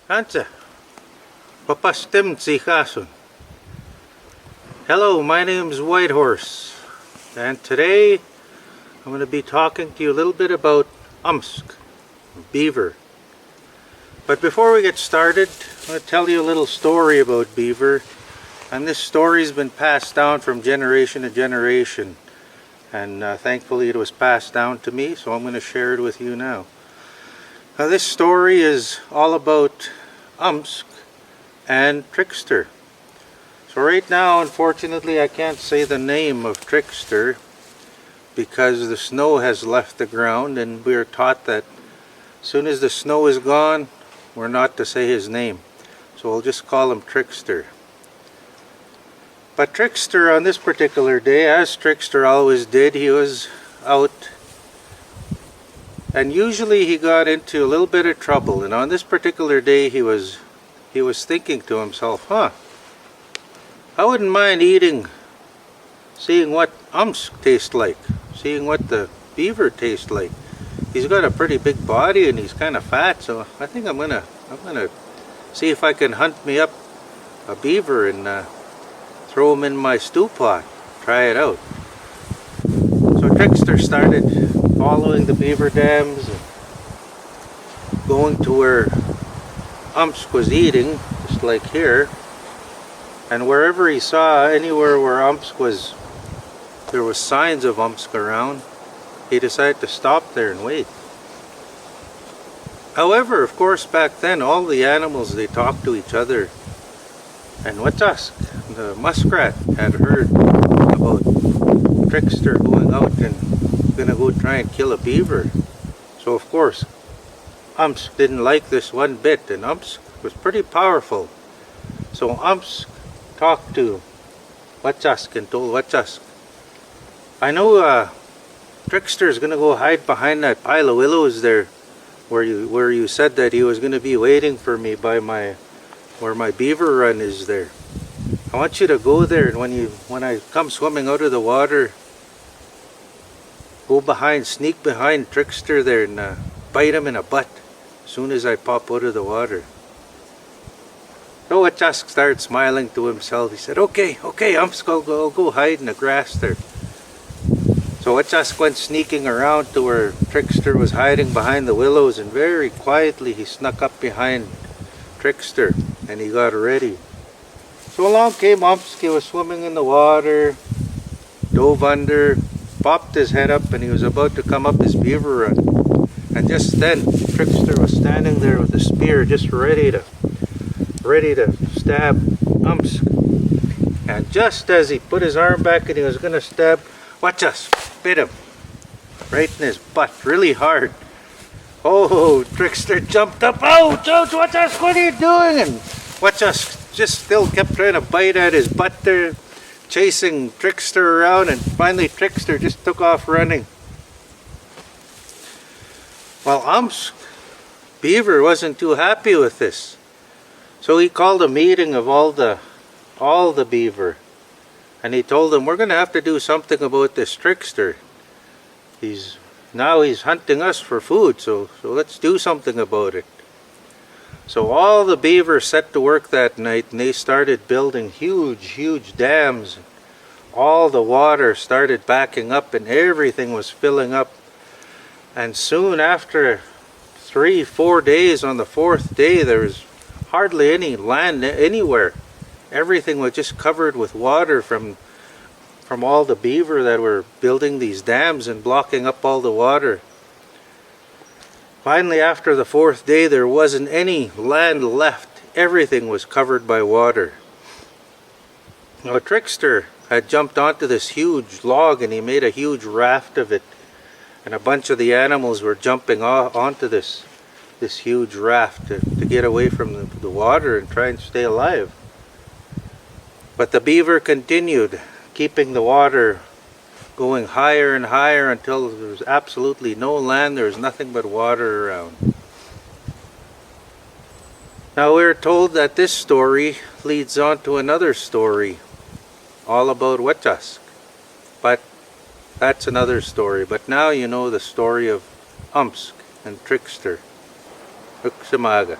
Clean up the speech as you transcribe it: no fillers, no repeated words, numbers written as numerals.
Ansa, papastim tsikasun. Hello, my name is Whitehorse, and today I'm going to be talking to you a little bit about Beaver. But before we get started, I'm going to tell you a little story about Beaver. And this story has been passed down from generation to generation. And thankfully it was passed down to me, so I'm going to share it with you now. Now this story is all about and Trickster. So right now, unfortunately, I can't say the name of Trickster because the snow has left the ground, and we are taught that as soon as the snow is gone, we're not to say his name. So we'll just call him Trickster. But Trickster on this particular day, as Trickster always did, he was out, and usually he got into a little bit of trouble. And on this particular day, he was thinking to himself, I wouldn't mind seeing what tastes like, seeing what the beaver tastes like. He's got a pretty big body and he's kind of fat, so I think I'm gonna see if I can hunt me up a beaver and throw him in my stew pot, try it out. So Trickster started following the beaver dams and going to where was eating, just like here. And wherever he saw, anywhere where there was signs of around, he decided to stop there and wait. However, of course, back then, all the animals, they talked to each other. And the muskrat had heard about Trickster going out and gonna go try and kill a beaver. So of course, didn't like this one bit, and was pretty powerful. So talked to Wachask and told Wachask, I know Trickster is gonna go hide behind that pile of willows there, where you said that he was gonna be waiting for me by where my beaver run is there. I want you to go there, and when I come swimming out of the water, sneak behind Trickster there and bite him in the butt as soon as I pop out of the water. So Wachask started smiling to himself. He said, okay, I'll go hide in the grass there. So Wachask went sneaking around to where Trickster was hiding behind the willows, and very quietly he snuck up behind Trickster and he got ready. So along came he was swimming in the water, dove under, popped his head up, and he was about to come up his beaver run. And just then Trickster was standing there with a spear, just ready to stab And just as he put his arm back and he was going to stab, Wachask bit him right in his butt really hard. Oh, Trickster jumped up. Ouch, Wachask, what are you doing? And Wachask just still kept trying to bite at his butt there, chasing Trickster around, and finally Trickster just took off running. Well, Beaver wasn't too happy with this. So he called a meeting of all the beaver, and he told them, we're going to have to do something about this Trickster. Now he's hunting us for food, so let's do something about it. So all the beaver set to work that night, and they started building huge dams. All the water started backing up and everything was filling up. And soon after 3-4 days, on the 4th day, there was hardly any land anywhere. Everything was just covered with water from all the beaver that were building these dams and blocking up all the water. Finally, after the 4th day, there wasn't any land left. Everything was covered by water. Now, Trickster had jumped onto this huge log and he made a huge raft of it. And a bunch of the animals were jumping onto this huge raft to get away from the water and try and stay alive. But the beaver continued, keeping the water going higher and higher until there was absolutely no land. There was nothing but water around. Now we're told that this story leads on to another story all about Wachask. But that's another story. But now you know the story of and Trickster. Uksamaga.